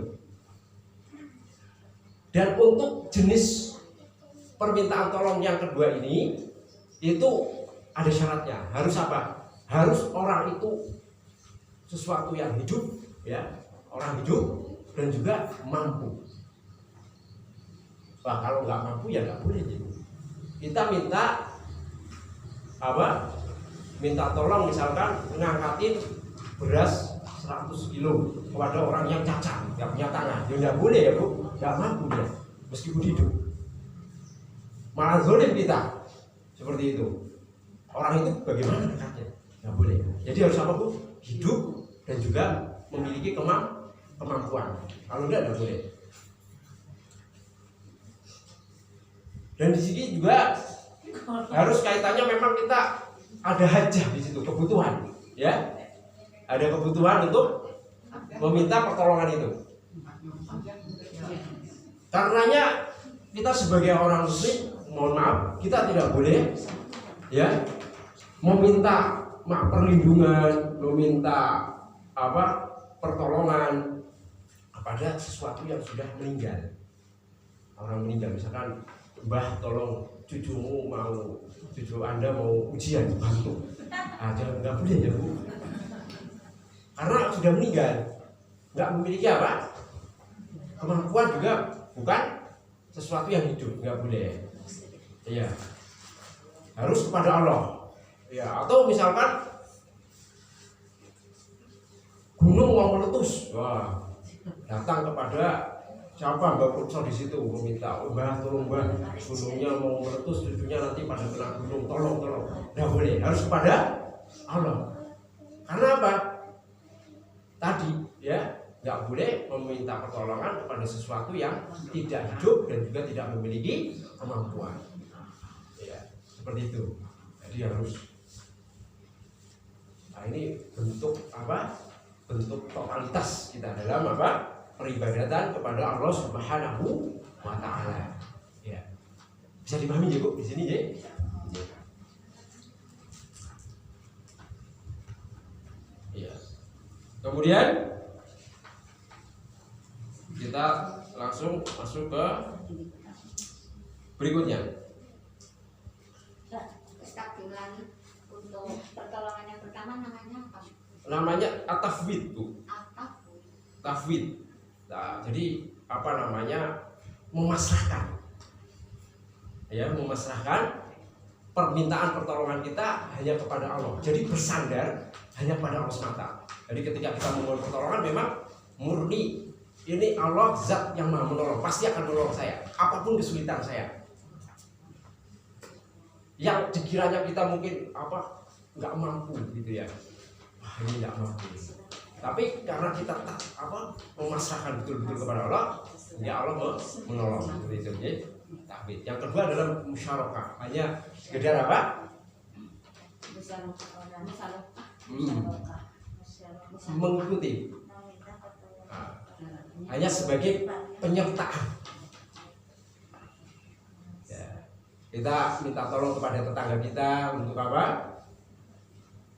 Dan untuk jenis permintaan tolong yang kedua ini, itu ada syaratnya. Harus apa? Harus orang itu sesuatu yang hidup, ya, orang hidup dan juga mampu. Wah, kalau nggak mampu ya nggak boleh. Gitu. Kita minta minta tolong misalkan ngangkatin beras 100 kilo kepada orang yang cacat, nggak punya tangan, ya nggak boleh ya Bu, nggak mampu dia meskipun hidup, malah zalim kita seperti itu. Orang itu bagaimana dekatnya? Nggak boleh. Jadi harus apa Bu? Hidup dan juga memiliki kemampuan. Kalau nggak boleh. Dan di sini juga harus kaitannya memang kita ada hajah di situ, kebutuhan, ya, ada kebutuhan untuk meminta pertolongan itu. Karenanya kita sebagai orang muslim, mohon maaf, kita tidak boleh, ya, meminta perlindungan, meminta pertolongan kepada sesuatu yang sudah meninggal. Orang meninggal, misalkan, Mbah tolong cucu Anda mau ujian, bantu. Jangan, nggak boleh ya Bu, karena sudah meninggal, nggak memiliki kemampuan, juga bukan sesuatu yang hidup, nggak boleh. Iya, harus kepada Allah. Ya, atau misalkan gunung mau meletus, wah, datang kepada siapa Mbak Purso di situ meminta, Mbah tolong Mbah, gunungnya mau meletus, cucunya nanti pada kena gunung, tolong. Nggak boleh, harus kepada Allah. Karena apa? Tadi, ya, nggak boleh meminta pertolongan kepada sesuatu yang tidak hidup dan juga tidak memiliki kemampuan. Ya, seperti itu. Jadi harus. Nah, ini bentuk bentuk totalitas kita dalam peribadatan kepada Allah Subhanahu wa Ta'ala. Ya. Bisa dipahami ya Bu di sini ya. Ya. Kemudian kita langsung masuk ke berikutnya. Untuk pertolongan yang pertama namanya apa? Namanya at-tafwid Bu. Tafwid. Nah, jadi memasrahkan, ya, memasrahkan permintaan pertolongan kita hanya kepada Allah. Jadi bersandar hanya pada Allah semata. Jadi ketika kita memohon pertolongan memang murni ini Allah zat yang maha menolong, pasti akan menolong saya apapun kesulitan saya. Yang dikiranya kita mungkin nggak mampu gitu ya, wah ini nggak mampu. Tapi karena kita memasrahkan betul-betul kepada Allah, ya Allah menolong. Itu ya. Yang kedua adalah musyarakah, hanya sekedar mengikuti, hanya sebagai penyertaan. Ya. Kita minta tolong kepada tetangga kita untuk apa?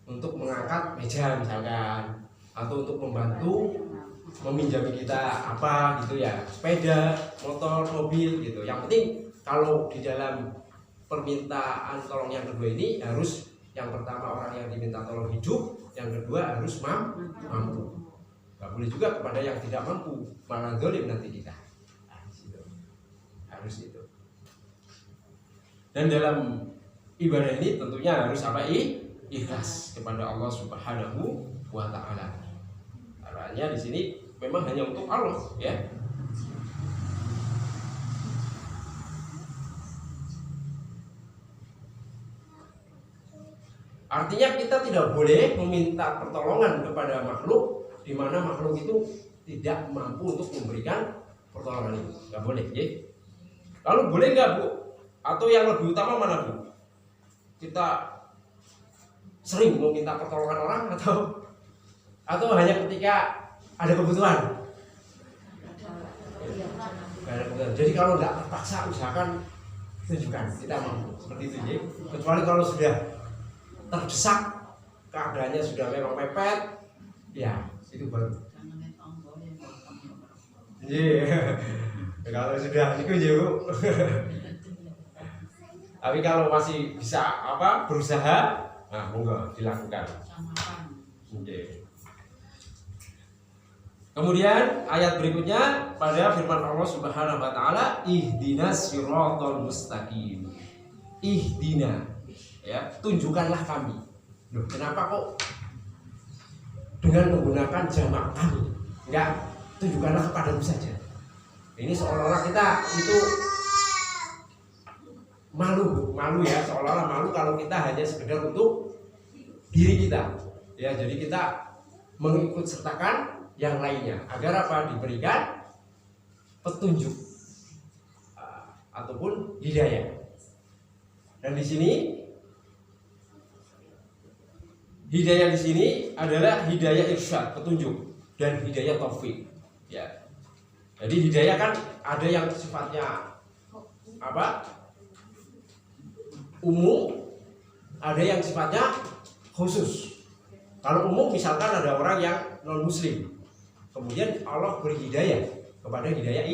Untuk mengangkat meja misalkan, atau untuk membantu meminjami kita apa gitu ya, sepeda, motor, mobil gitu. Yang penting kalau di dalam permintaan tolong yang kedua ini harus yang pertama orang yang diminta tolong hidup, yang kedua harus mampu. Gak boleh juga kepada yang tidak mampu, malah zalim nanti kita. Harus itu. Dan dalam ibadah ini tentunya harus apa? Ikhlas kepada Allah Subhanahu wa Ta'ala. Caranya di sini memang hanya untuk Allah, ya. Artinya kita tidak boleh meminta pertolongan kepada makhluk di mana makhluk itu tidak mampu untuk memberikan pertolongan itu. Nggak boleh, ya. Lalu boleh nggak, Bu? Atau yang lebih utama mana, Bu? Kita sering meminta pertolongan orang atau hanya ketika ada kebutuhan? Jadi kalau nggak terpaksa, usahakan tunjukkan kita mampu seperti itu, ya. Kecuali kalau sudah terdesak, keadaannya sudah memang mepet, ya itu baru. Kalau sudah itu ya, Bu. Tapi kalau masih bisa apa berusaha, nah monggo dilakukan. Kemudian ayat berikutnya pada firman Allah Subhanahu wa Ta'ala, ihdinas siratal mustaqim. Ihdina, ya, tunjukkanlah kami. Loh, kenapa kok dengan menggunakan jamak kami? Enggak, tunjukkanlah kepadamu saja. Ini seolah-olah kita itu malu ya, seolah-olah malu kalau kita hanya sekedar untuk diri kita. Ya, jadi kita mengikut sertakan yang lainnya agar apa? Diberikan petunjuk ataupun hidayah. Dan di sini hidayah di sini adalah hidayah irsyad, petunjuk, dan hidayah taufik. Ya. Jadi hidayah kan ada yang sifatnya apa? Umum, ada yang sifatnya khusus. Kalau umum misalkan ada orang yang non muslim, kemudian Allah beri hidayah kepada hidayah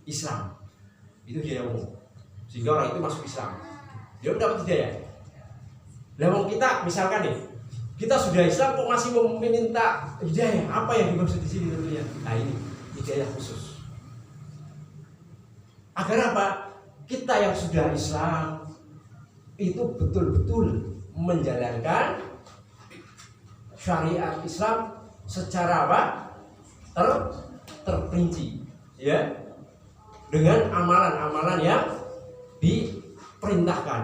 Islam, itu hidayah umum, sehingga orang itu masuk Islam, dia mendapat hidayah. Lalu kita misalkan nih, kita sudah Islam kok masih meminta hidayah, apa yang dimaksud di sini tentunya? Nah ini hidayah khusus. Agar apa? Kita yang sudah Islam itu betul-betul menjalankan syariat Islam secara apa? Terperinci, ya, dengan amalan-amalan yang diperintahkan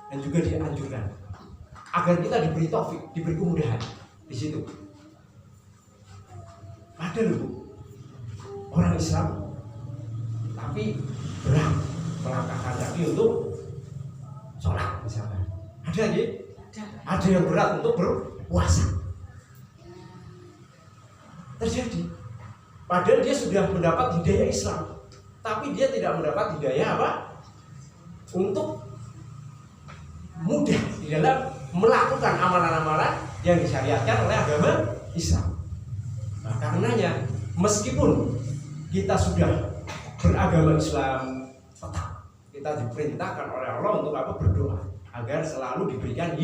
dan juga dianjurkan, agar kita diberi taufik, diberi kemudahan di situ. Ada loh orang Islam tapi berat melangkahkan kaki untuk sholat misalkan. Ada aja, ada yang berat untuk berpuasa. Terjadi. Padahal dia sudah mendapat hidayah Islam, tapi dia tidak mendapat hidayah apa? Untuk mudah di dalam melakukan amalan-amalan yang disyariatkan oleh agama Islam. Nah, karenanya meskipun kita sudah beragama Islam, tetap kita diperintahkan oleh Allah untuk apa? Berdoa agar selalu diberikan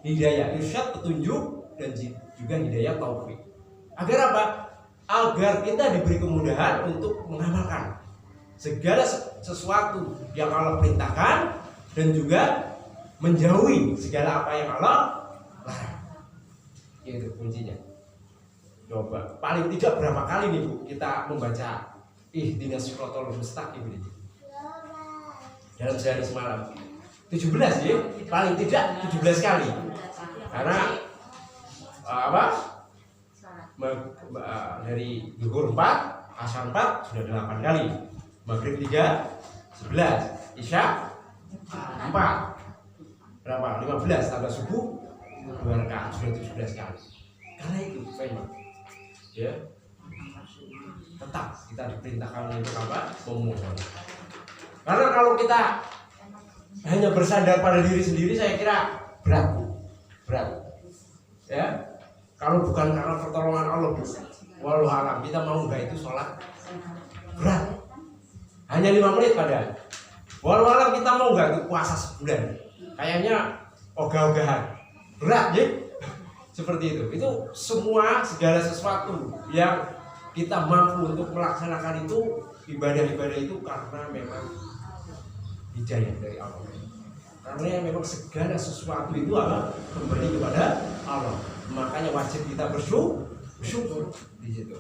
hidayah irsyad, petunjuk, dan juga hidayah taufik. Agar apa? Agar kita diberi kemudahan untuk mengamalkan segala sesuatu yang Allah perintahkan dan juga menjauhi segala apa yang Allah larang. Itu kuncinya. Coba paling tidak berapa kali nih Bu kita membaca ihdinas siratal mustaqim ini dalam sehari semalam? 17 ya, paling tidak 17 kali. Karena apa? Dari zuhur 4, asar 4 sudah 8 kali, maghrib 3, 11, isya 4, berapa? 15, tambah subuh 2 rakaat sudah 17 kali. Karena itu memang ya tetap kita diperintahkan untuk apa? Memohon. Karena kalau kita hanya bersandar pada diri sendiri, saya kira berat. Ya, kalau bukan karena pertolongan Allah, walau alam kita mau nggak itu sholat berat. Hanya 5 menit padahal. Walau alam kita mau nggak itu puasa sebulan. Kayaknya ogah-ogahan berat ya. Seperti itu. Itu semua segala sesuatu yang kita mampu untuk melaksanakan itu, ibadah-ibadah itu karena memang hidayah dari Allah. Karena memang segala sesuatu itu apa? Kembali kepada Allah. Makanya wajib kita bersyukur di situ.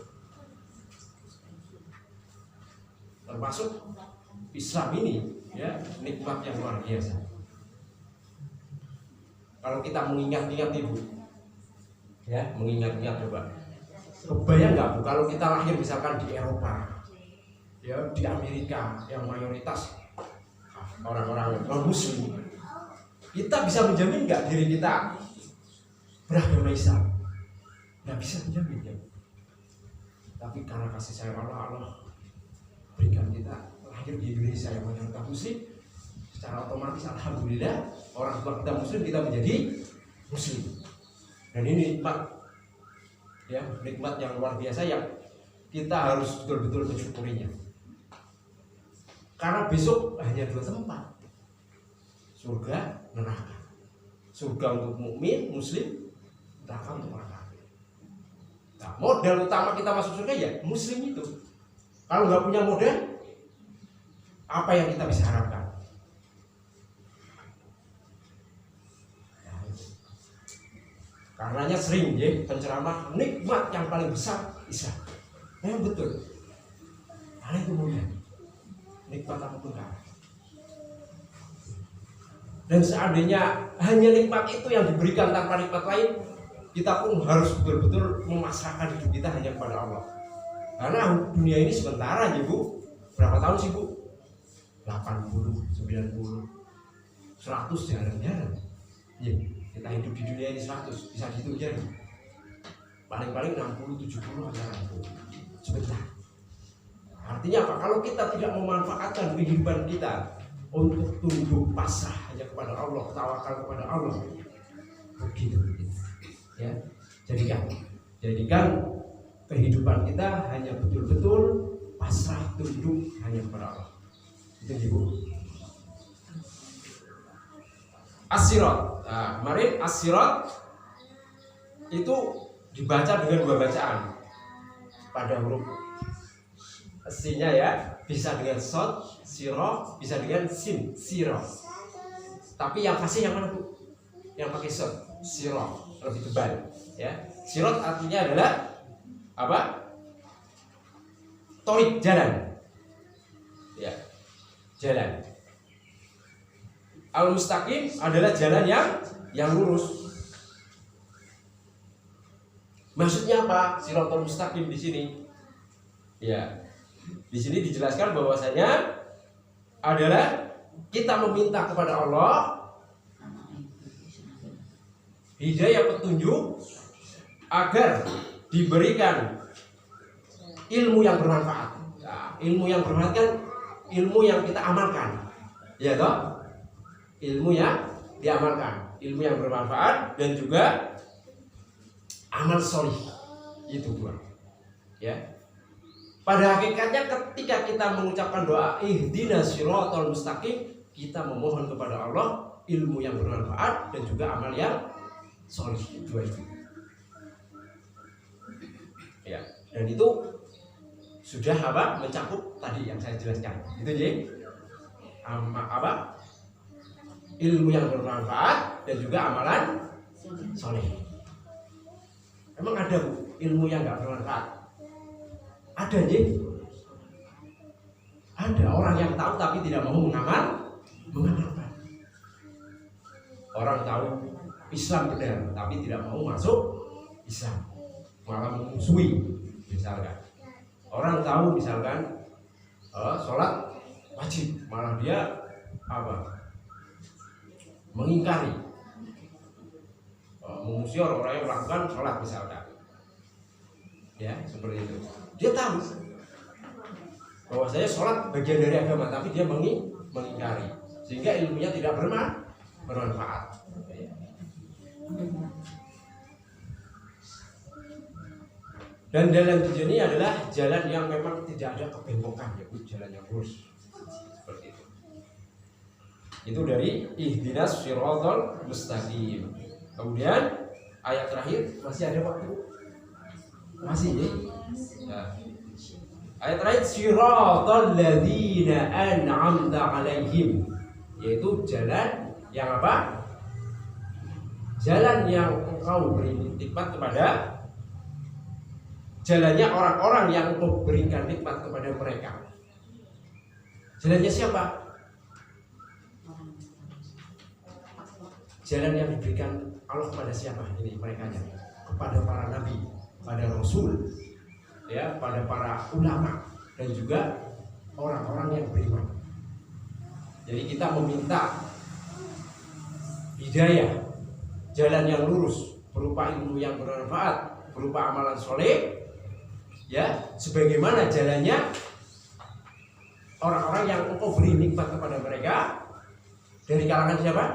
Termasuk Islam ini ya, nikmat yang luar biasa. Kalau kita mengingat-ingat ibu, ya mengingat-ingat coba. Kebayang nggak Bu kalau kita lahir misalkan di Eropa, ya di Amerika yang mayoritas orang-orang non-Muslim, kita bisa menjamin nggak diri kita beragama Islam? Nggak bisa menjamin ya. Tapi karena kasih sayang Allah berikan kita lahir di Indonesia yang mayoritas Muslim, secara otomatis alhamdulillah orang tua kita Muslim, kita menjadi Muslim. Dan ini nikmat, ya nikmat yang luar biasa yang kita harus betul-betul mensyukurinya. Karena besok hanya 2 tempat, surga, neraka. Surga untuk mukmin, Muslim, neraka untuk orang kafir. Nah, modal utama kita masuk surga ya Muslim itu. Kalau nggak punya modal, apa yang kita bisa harapkan? Karenanya sering ya penceramah nikmat yang paling besar Islam. Memang betul. Karena itu mudah. Nikmat apapun kan. Dan seandainya hanya nikmat itu yang diberikan tanpa nikmat lain, kita pun harus betul-betul memasrahkan hidup kita hanya kepada Allah. Karena dunia ini sementara aja Bu. Berapa tahun sih Bu? 80, 90, 100 jarang-jarang. Ya, kita hidup di dunia ini 100, bisa dihitung jarang. Paling-paling 60, 70 jarang Bu. Sebentar. Artinya apa? Kalau kita tidak memanfaatkan kehidupan kita untuk tunduk pasrah hanya kepada Allah, tawakal kepada Allah, begitu. Ya, jadikan kehidupan kita hanya betul-betul pasrah tunduk hanya kepada Allah. Itu Ibu. As-sirat. Nah, kemarin as-sirat itu dibaca dengan 2 bacaan pada huruf S-nya ya, bisa dengan sod, siro, bisa dengan sin, siro. Tapi yang fasih yang mana Bu? Yang pakai sod, siro, lebih tebal. Ya, sirot artinya adalah apa? Torik, jalan. Ya, jalan. Al-mustaqim adalah jalan yang lurus. Maksudnya apa? Siratal mustaqim di sini. Ya. Di sini dijelaskan bahwasanya adalah kita meminta kepada Allah hidayah petunjuk agar diberikan ilmu yang bermanfaat. Nah, ilmu yang bermanfaat kan ilmu yang kita amalkan, ya toh? Ilmu yang diamalkan, ilmu yang bermanfaat dan juga amal solih, itu dua. Ya. Pada hakikatnya ketika kita mengucapkan doa ihdinas siratal mustaqim, kita memohon kepada Allah ilmu yang bermanfaat dan juga amal yang solih, dua itu. Ya, dan itu sudah apa? Mencakup tadi yang saya jelaskan. Itu ya. Apa? Ilmu yang bermanfaat dan juga amalan soleh. Emang ada Bu, ilmu yang nggak bermanfaat? Ada aja. Ada orang yang tahu tapi tidak mau mengamalkan. Orang tahu Islam benar tapi tidak mau masuk Islam, malah memusuhi. Misalkan orang tahu misalkan sholat wajib, malah dia apa? Mengingkari. memusuhi orang-orang yang melakukan sholat misalkan, ya seperti itu. Dia tahu bahwa saya sholat bagian dari agama, tapi dia mengingkari, sehingga ilmunya tidak bermanfaat. Dan jalan tujuan ini adalah jalan yang memang tidak ada kebengokan, yaitu jalan yang lurus. Seperti itu. Itu dari ihdinas shiratal mustaqim. Kemudian ayat terakhir, masih ada waktu? Masih ya? Nah. Ayat terakhir, shiratal ladzina an'amta alaihim, yaitu jalan yang apa? Jalan yang engkau beri nikmat kepada, jalannya orang-orang yang engkau berikan nikmat kepada mereka. Jalannya siapa? Jalan yang diberikan Allah kepada siapa? Ini mereka, kepada para nabi, pada rasul, ya, pada para ulama, dan juga orang-orang yang beriman. Jadi kita meminta hidayah, jalan yang lurus, berupa ilmu yang bermanfaat, berupa amalan soleh, ya, sebagaimana jalannya orang-orang yang engkau beri nikmat kepada mereka dari kalangan siapa?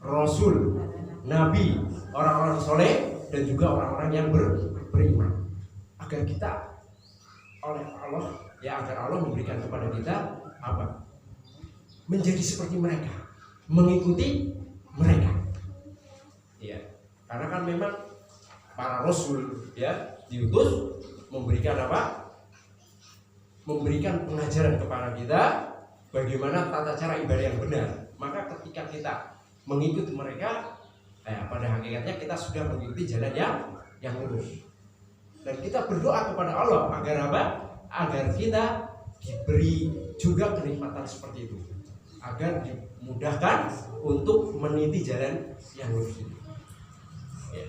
Rasul, nabi, orang-orang soleh, dan juga orang-orang yang beriman. Agar kita oleh Allah, ya, agar Allah memberikan kepada kita apa? Menjadi seperti mereka, mengikuti mereka. Ya, karena kan memang para rasul, ya, diutus memberikan apa? Memberikan pengajaran kepada kita bagaimana tata cara ibadah yang benar. Maka ketika kita mengikuti mereka, pada hakikatnya kita sudah mengikuti jalan yang lurus. Dan kita berdoa kepada Allah agar apa? Agar kita diberi juga kenikmatan seperti itu, agar dimudahkan untuk meniti jalan yang lurus ini. Ya.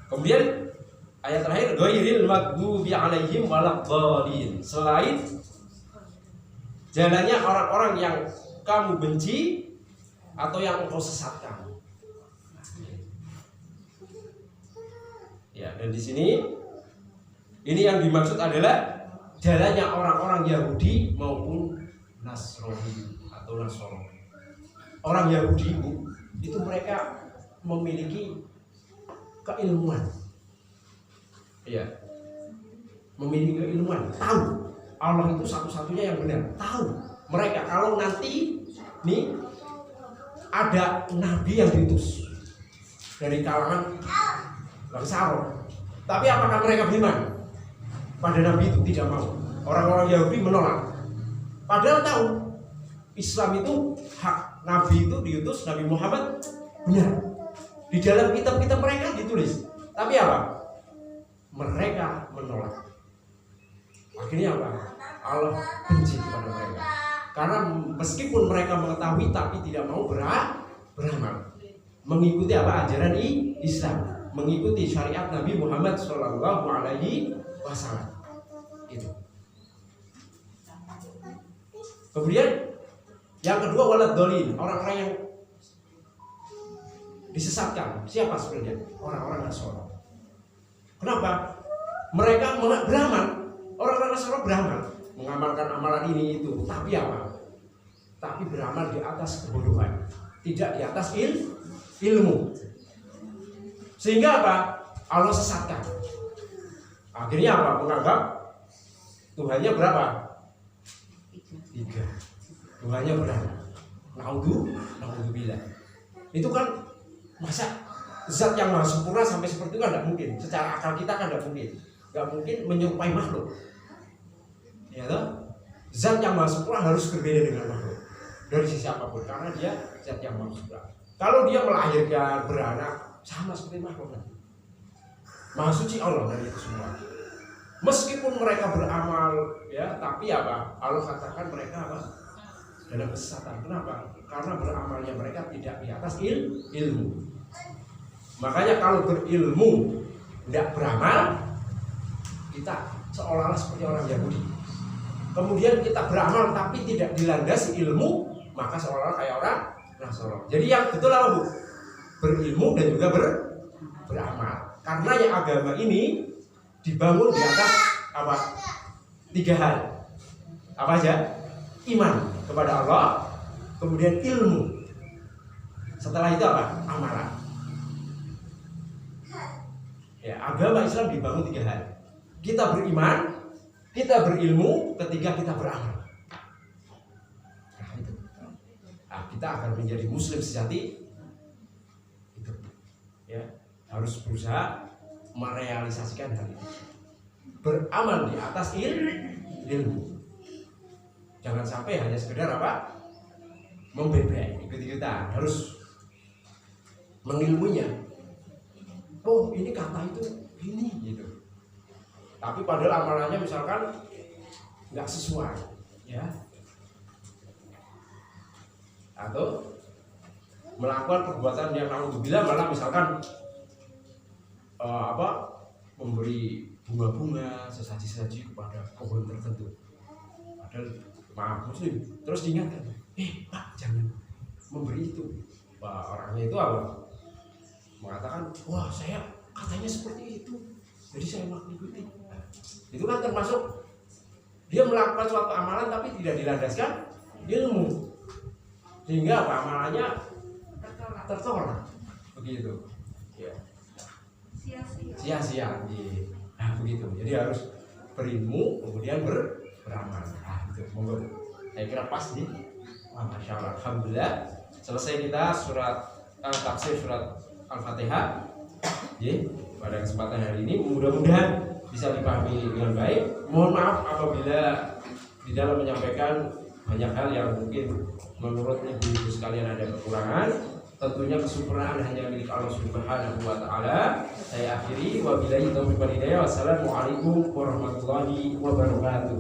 Kemudian ayat terakhir, ghairil maghdubi alaihim waladdallin, selain jalannya orang-orang yang kamu benci atau yang engkau sesatkan. Ya, dan di sini ini yang dimaksud adalah jalannya orang-orang Yahudi maupun Nasrani atau Nasoro. Orang Yahudi itu mereka memiliki keilmuan. Ya. Memiliki keilmuan, tahu Allah itu satu-satunya yang benar. Tahu mereka kalau nanti nih ada nabi yang diutus dari kalangan bangsa Arab. Tapi apakah mereka beriman pada nabi itu? Tidak mau. Orang-orang Yahudi menolak. Padahal tahu Islam itu hak, nabi itu diutus, Nabi Muhammad benar. Di dalam kitab-kitab mereka ditulis. Tapi apa? Mereka menolak. Akhirnya apa? Allah benci kepada mereka. Karena meskipun mereka mengetahui tapi tidak mau beramal, mengikuti apa? Ajaran Islam, mengikuti syariat Nabi Muhammad SAW. Itu. Kemudian yang kedua, waladdallin, orang-orang yang disesatkan. Siapa sebenarnya? Orang-orang Nasrani. Kenapa? Mereka beramal. Orang-orang Nasrani beramal, mengamalkan amalan ini itu. Tapi apa? Tapi beramal di atas kebodohan, tidak di atas ilmu. Sehingga apa? Allah sesatkan. Akhirnya apa? Menganggap Tuhannya berapa? 3. Tuhannya berapa? Naudzubillah. Itu kan masa zat yang maha sempurna sampai seperti itu kan tidak mungkin. Secara akal kita kan tidak mungkin. Tidak mungkin menyerupai makhluk. Ya toh? Zat yang maha sempurna harus berbeda dengan makhluk dari sisi apapun, karena dia zat yang maha sempurna. Kalau dia melahirkan, beranak, sama seperti makhluk. Maha suci Allah dari itu semua. Meskipun mereka beramal, ya, tapi apa? Allah katakan mereka apa? Dalam kesesatan. Kenapa? Karena beramalnya mereka tidak di atas ilmu. Makanya kalau berilmu tidak beramal, kita seolah-olah seperti orang Yahudi. Kemudian kita beramal tapi tidak dilandasi ilmu, maka seolah-olah kayak orang Nasoro. Jadi yang betul apa Bu? Berilmu dan juga beramal. Karena yang agama ini dibangun di atas apa? 3 hal. Apa aja? Iman kepada Allah, kemudian ilmu. Setelah itu apa? Amalan. Ya, agama Islam dibangun 3 hal. Kita beriman, kita berilmu, ketiga kita beramal. Nah, itu. Nah, kita akan menjadi muslim sejati. Itu. Ya, harus berusaha merealisasikan hal itu. Beramal di atas ilmu. Jangan sampai hanya sekedar apa? Membebek, ikut-ikutan. Harus mengilmunya. Oh, ini kata itu ini gitu. Tapi padahal amalannya misalkan nggak sesuai, ya. Atau melakukan perbuatan yang naudzubillah malah misalkan memberi bunga-bunga, sesaji-sesaji kepada pohon tertentu. Padahal maaf muslim, terus diingatkan, Pak jangan memberi itu. Wah, orangnya itu apa? Mengatakan, wah saya katanya seperti itu, jadi saya mengikuti. Itu kan termasuk dia melakukan suatu amalan tapi tidak dilandaskan ilmu, sehingga apa amalannya tertolak. Begitu. Ya. Sia-sia. Nah, begitu. Jadi harus berilmu kemudian beramal. Nah, itu. Monggo. Saya kira pas nih. Wah, Masya Allah. Alhamdulillah. Selesai kita tafsir surat Al-Fatihah. Pada kesempatan hari ini mudah-mudahan bisa dipahami dengan baik. Mohon maaf apabila di dalam menyampaikan banyak hal yang mungkin menurut ibu-ibu sekalian ada kekurangan. Tentunya kesempurnaan hanya milik Allah Subhanahu wa taala. Saya akhiri wabillahi taufiq wal hidayah. Wassalamualaikum warahmatullahi wabarakatuh.